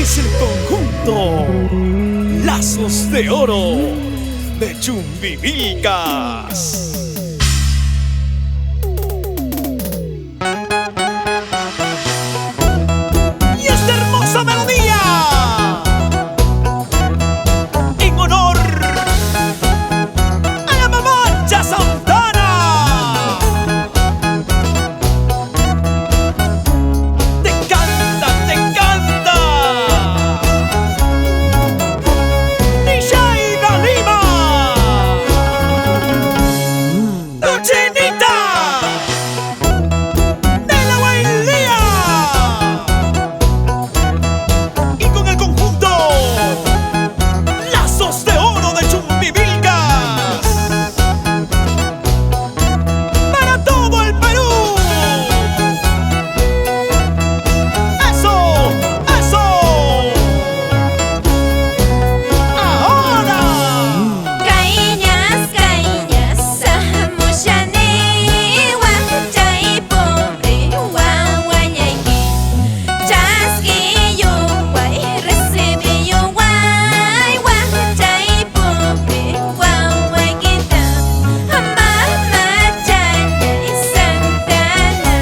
es el conjunto Lazos de Oro de Chumbivilcas. Y esta hermosa melodía en honor a la Mamacha Santana. Te canta, te canta Nishaida Lima, tu chinita de la Guailía. Y con el conjunto Lazos de Oro de Chumbivilcas para todo el Perú. ¡Eso! ¡Eso! ¡Ahora! Kaiñas, kaiñas, sahamushani, wajay pobre, wawanyayki. Chasquiyo, guay, recibiyo, guay, wajay pobre, wawaykita. Mamachay, Santana,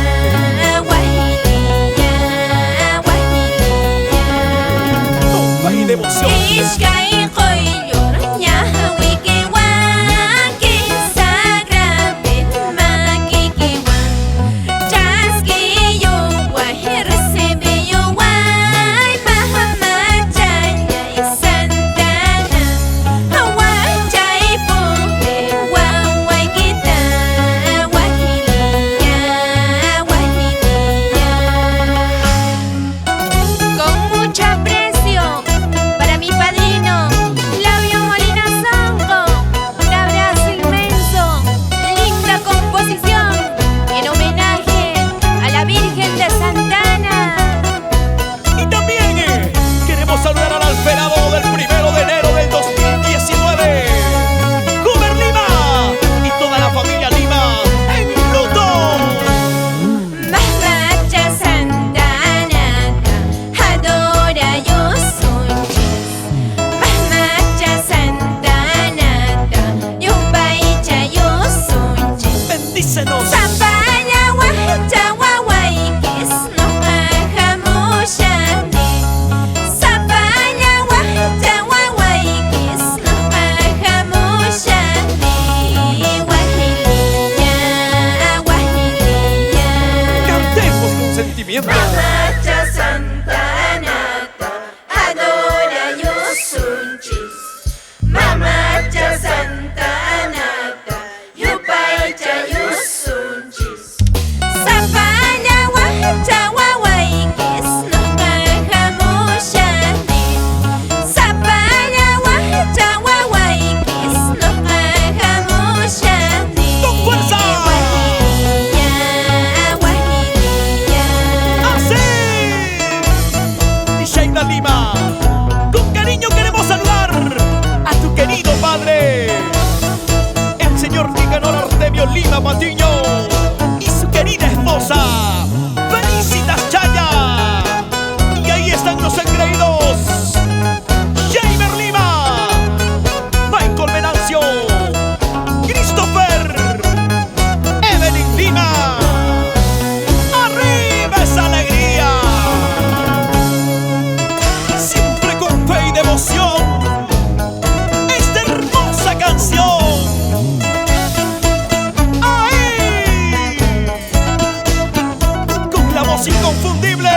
wahiliya, wahiliya. Bomba y devoción. Ishkay qoyllur ñawikiwanki sagrapi makikiwan. Chasquiyuway recibiyuway Mamachay Santana, wajay pobre wawaykita, wahiliya, wahiliya. Con mucho aprecio para mi padrino Flavio Molina Zanco, un abrazo inmenso, linda composición en homenaje a la Virgen de Santana. Y también queremos saludar al alferado del 1 de enero del 2019, Guber Lima y toda la familia Lima en luto. Mamacha Santana, adora yo sunchis. Mamacha Santana, yo baicha yo sunchis. Bendícenos. Zapaya wacha wawaykis no mahamushani. Zapaya wacha wawaykis no mahamushani. Wahiliya, wahiliya. Cantemos con sentimiento. Mamacha Santana, adora yo sunchis. Mamacha Santana, yo baicha yo sunchis. Zapaya wacha wawaykis no mahamushani. Zapaya wacha wawaykis no mahamushani. ¡Con fuerza! Wahiliya, wahiliya. ¡Así! Nishaida Lima, con cariño queremos saludar a tu querido padre, el señor Nicanor Artemio Lima Patiño, y su querida esposa, Felicitas Chaya. Y ahí están los engreídos: Jamer Lima, Michael Venancio, Christopher, Evelyn Lima. ¡Arriba esa alegría! Siempre con fe y devoción, esta hermosa canción. ¡Ahí! Con la voz inconfundible